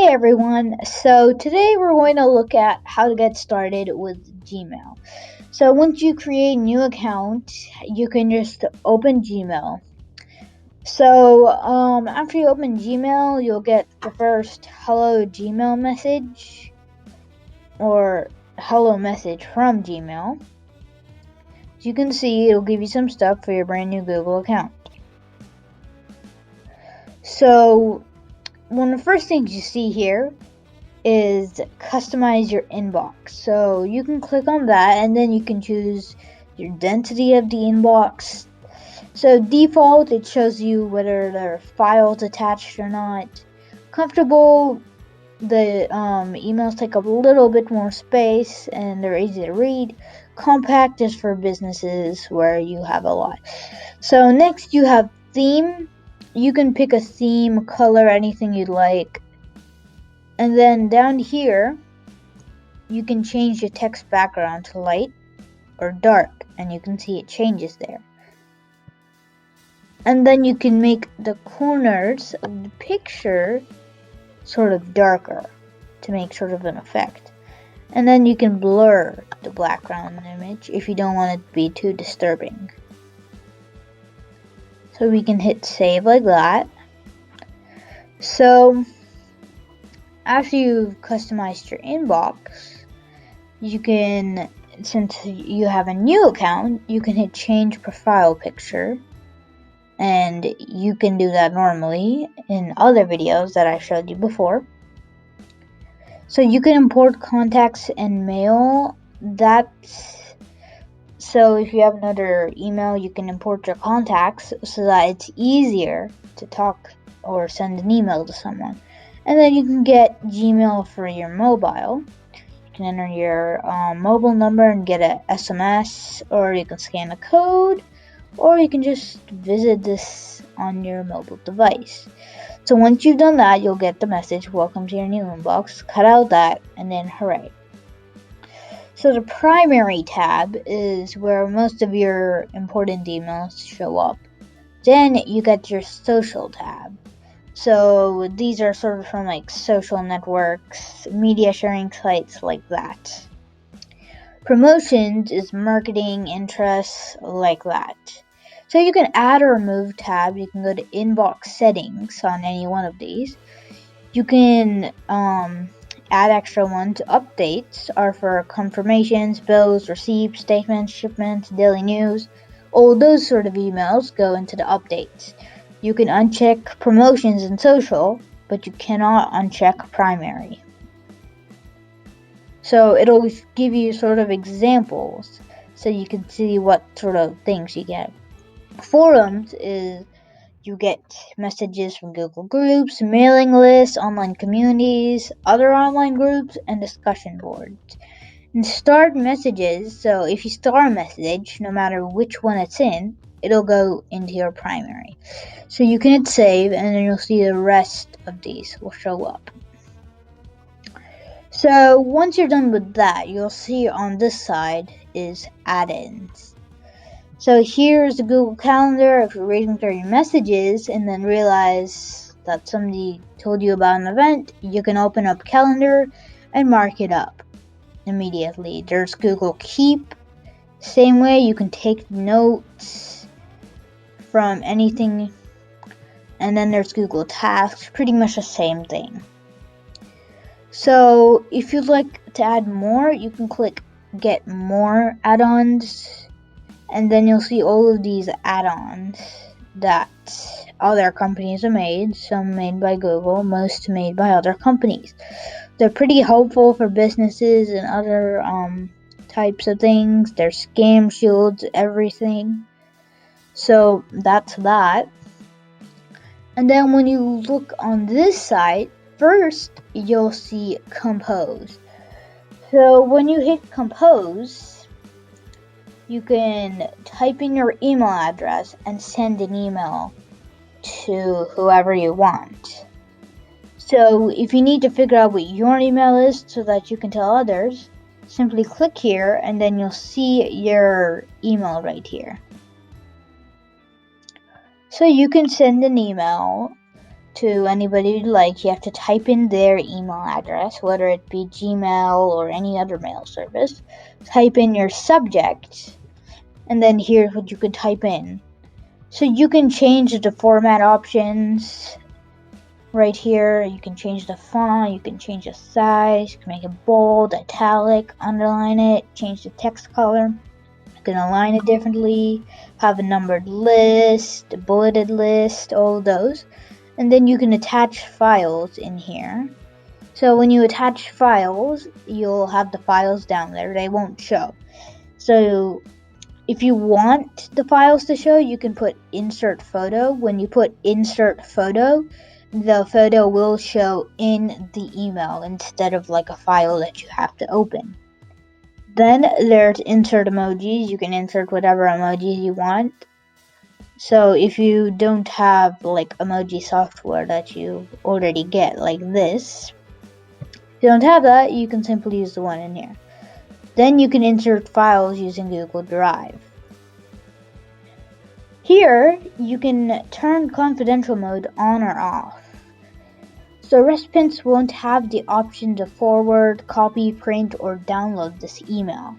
Hey everyone, so today we're going to look at how to get started with Gmail. So once you create a new account, you can just open Gmail. So after you open Gmail, you'll get the first hello Gmail message or hello message from Gmail. As you can see, it'll give you some stuff for your brand new Google account. So one of the first things you see here is customize your inbox. So you can click on that and then you can choose your density of the inbox. So default, it shows you whether there are files attached or not. Comfortable, the emails take up a little bit more space and they're easy to read. Compact is for businesses where you have a lot. So next you have theme. You can pick a theme, color, anything you'd like. And then down here, you can change the text background to light or dark, and you can see it changes there. And then you can make the corners of the picture sort of darker to make sort of an effect. And then you can blur the background image if you don't want it to be too disturbing. So we can hit save like that. So after you've customized your inbox, you can, since you have a new account, you can hit change profile picture, and you can do that normally in other videos that I showed you before. So you can import contacts and mail. So if you have another email, you can import your contacts so that it's easier to talk or send an email to someone. And then you can get Gmail for your mobile. You can enter your mobile number and get an SMS, or you can scan a code, or you can just visit this on your mobile device. So once you've done that, you'll get the message, welcome to your new inbox. Cut out that, and then hooray. So the primary tab is where most of your important emails show up. Then you get your social tab. So these are sort of from like social networks, media sharing sites like that. Promotions is marketing interests like that. So you can add or remove tabs. You can go to inbox settings on any one of these. You can add extra ones. Updates are for confirmations, bills, receipts, statements, shipments, daily news. All those sort of emails go into the updates. You can uncheck promotions in social, but you cannot uncheck primary. So it'll give you sort of examples so you can see what sort of things you get. Forums is you get messages from Google Groups, mailing lists, online communities, other online groups, and discussion boards. And start messages, so if you start a message, no matter which one it's in, it'll go into your primary. So you can hit save, and then you'll see the rest of these will show up. So once you're done with that, you'll see on this side is add-ins. So here's the Google Calendar. If you're reading through your messages and then realize that somebody told you about an event, you can open up Calendar and mark it up immediately. There's Google Keep. Same way, you can take notes from anything. And then there's Google Tasks, pretty much the same thing. So if you'd like to add more, you can click Get More Add-ons, and then you'll see all of these add-ons that other companies have made, some made by Google, most made by other companies. They're pretty helpful for businesses and other types of things. There's scam shields, everything. So that's that. And then when you look on this site, first you'll see Compose. So when you hit Compose, you can type in your email address and send an email to whoever you want. So if you need to figure out what your email is so that you can tell others, simply click here and then you'll see your email right here. So you can send an email to anybody you'd like, you have to type in their email address, whether it be Gmail or any other mail service. Type in your subject, and then here's what you can type in. So you can change the format options right here. You can change the font, you can change the size, you can make it bold, italic, underline it, change the text color. You can align it differently, have a numbered list, a bulleted list, all of those. And then you can attach files in here. So when you attach files, you'll have the files down there. They won't show. So if you want the files to show, you can put insert photo. When you put insert photo, the photo will show in the email instead of like a file that you have to open. Then there's insert emojis. You can insert whatever emojis you want. So if you don't have like emoji software that you already get like this, if you don't have that, you can simply use the one in here. Then you can insert files using Google Drive. Here, you can turn confidential mode on or off. So recipients won't have the option to forward, copy, print, or download this email.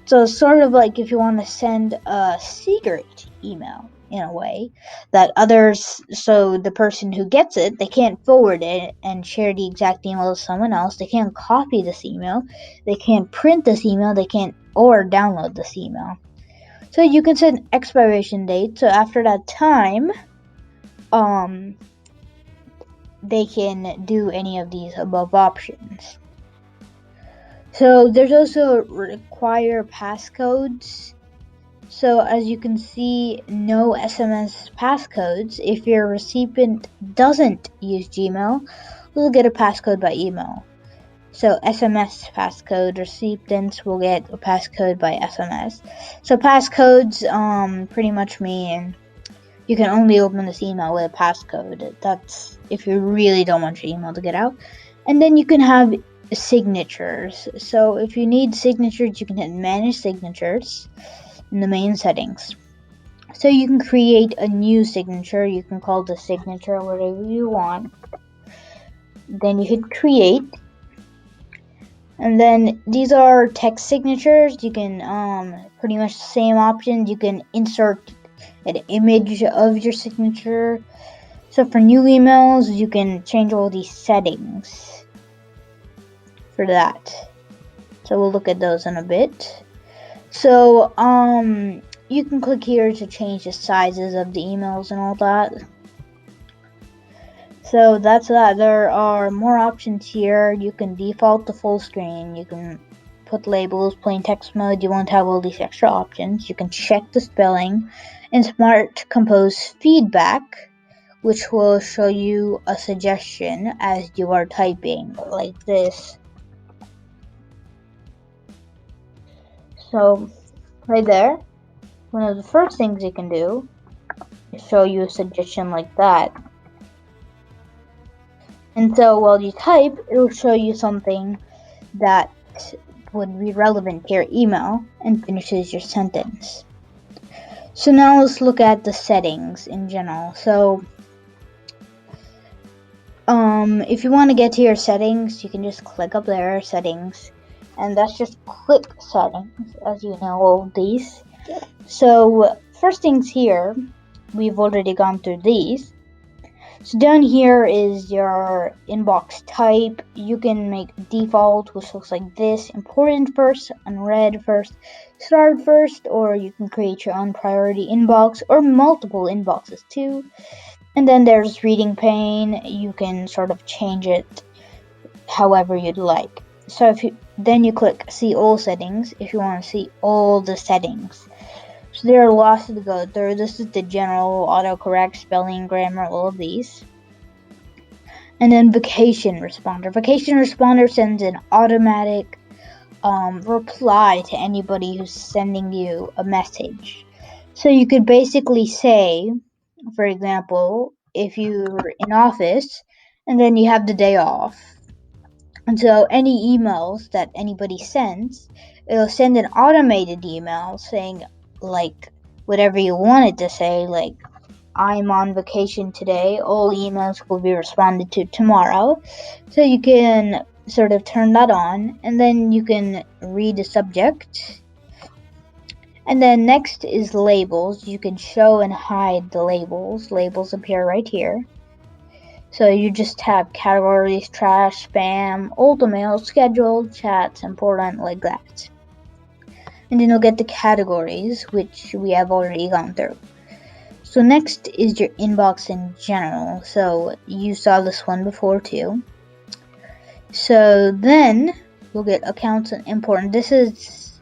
So it's sort of like if you want to send a secret email in a way that others, so the person who gets it, they can't forward it and share the exact email to someone else. They can't copy this email. They can't print this email. They can't or download this email. So you can set an expiration date. So after that time, they can do any of these above options. So there's also require passcodes. So as you can see, no SMS passcodes. If your recipient doesn't use Gmail, we'll get a passcode by email. So SMS passcode, recipients will get a passcode by SMS. So passcodes pretty much mean you can only open this email with a passcode. That's if you really don't want your email to get out. And then you can have signatures. So if you need signatures, you can hit manage signatures in the main settings. So you can create a new signature. You can call the signature whatever you want. Then you hit create. And then these are text signatures. You can pretty much the same options. You can insert an image of your signature. So for new emails, you can change all these settings for that. So we'll look at those in a bit. So you can click here to change the sizes of the emails and all that. So that's that. There are more options here. You can default to full screen. You can put labels, plain text mode. You won't have all these extra options. You can check the spelling. And Smart Compose feedback, which will show you a suggestion as you are typing, like this. So right there, one of the first things you can do is show you a suggestion like that. And so while you type, it'll show you something that would be relevant to your email and finishes your sentence. So now let's look at the settings in general. So if you want to get to your settings, you can just click up there, settings, and that's just quick settings, as you know, all of these. So first things here, we've already gone through these. So down here is your inbox type. You can make default, which looks like this: important first, unread first, starred first, or you can create your own priority inbox or multiple inboxes too. And then there's reading pane. You can sort of change it however you'd like. So then you click see all settings if you want to see all the settings. So there are lots to go through. This is the general, autocorrect, spelling, grammar, all of these. And then vacation responder. Vacation responder sends an automatic reply to anybody who's sending you a message. So you could basically say, for example, if you're in office and then you have the day off, and so any emails that anybody sends, it'll send an automated email saying like whatever you want it to say, like I'm on vacation today, all emails will be responded to tomorrow. So you can sort of turn that on, and then you can read the subject. And then next is labels. You can show and hide the labels. Labels appear right here. So you just have categories, trash, spam, old mail, scheduled, chats, important, like that. And then you'll get the categories, which we have already gone through. So next is your inbox in general. So you saw this one before too. So then we'll get accounts and important. This is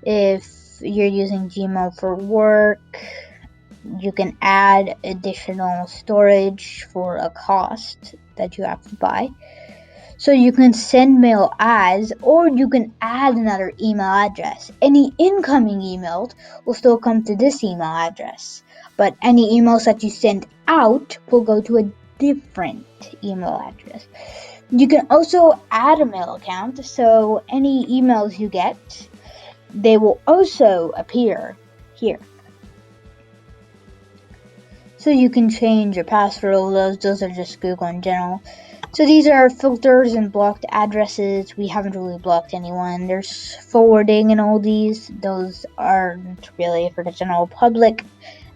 if you're using Gmail for work. You can add additional storage for a cost that you have to buy. So you can send mail as, or you can add another email address. Any incoming emails will still come to this email address, but any emails that you send out will go to a different email address. You can also add a mail account, so any emails you get, they will also appear here. So you can change your password, all those are just Google in general. So these are filters and blocked addresses. We haven't really blocked anyone. There's forwarding and all these. Those aren't really for the general public.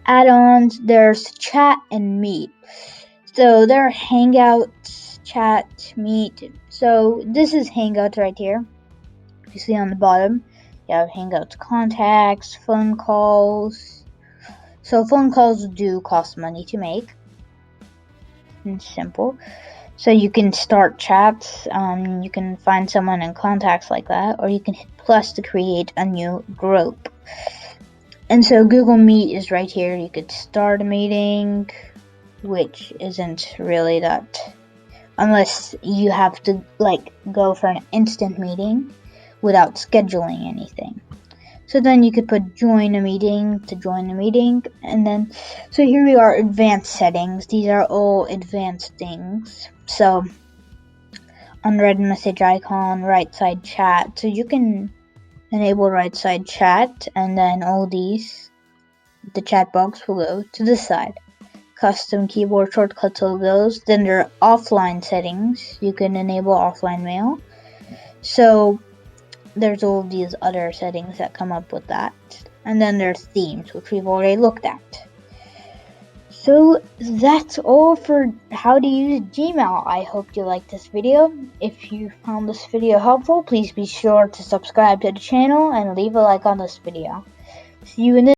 Add-ons, there's chat and meet. So there are Hangouts, chat, meet. So this is Hangouts right here. You see on the bottom, you have Hangouts contacts, phone calls. So phone calls do cost money to make. It's simple. So you can start chats, you can find someone in contacts like that, or you can hit plus to create a new group. And so Google Meet is right here. You could start a meeting, which isn't really that, unless you have to like go for an instant meeting without scheduling anything. So then you could put join a meeting to join the meeting, and then, so here we are, advanced settings. These are all advanced things. So unread message icon, right side chat. So you can enable right side chat, and then all these, the chat box will go to this side. Custom keyboard shortcuts logos. Then there are offline settings. You can enable offline mail. So there's all these other settings that come up with that. And then there's themes, which we've already looked at. So that's all for how to use Gmail. I hope you liked this video. If you found this video helpful, please be sure to subscribe to the channel and leave a like on this video. See you in the